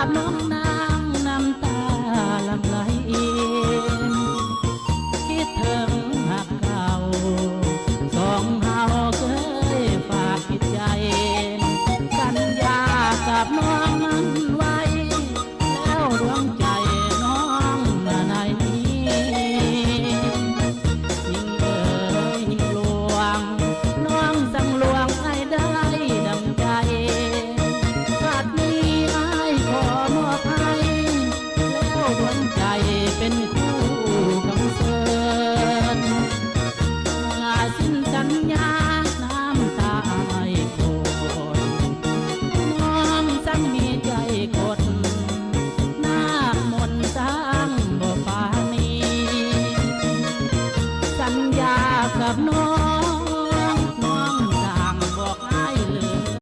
พน้องนางน้ำตาหลั่งไหลคิดถึงหักเก่าสองเฮาเคยฝากจิตใจสัญญากับน้องนั้นไว้แล้วดวงใจน้องในนี้ยิ่งเอ่ยยิ่งลวงน้องสั่งลวงให้ได้ดังใจชาตินี้อ้ายขอมอบให้แล้วดวงใจเป็นคู่กำเสริญสิ้นสัญญาน้ำตาไม่โกรธน้องสั่งมีใจกดหน้ามนต์สร้างบ่ปานีสัญญากับน้อง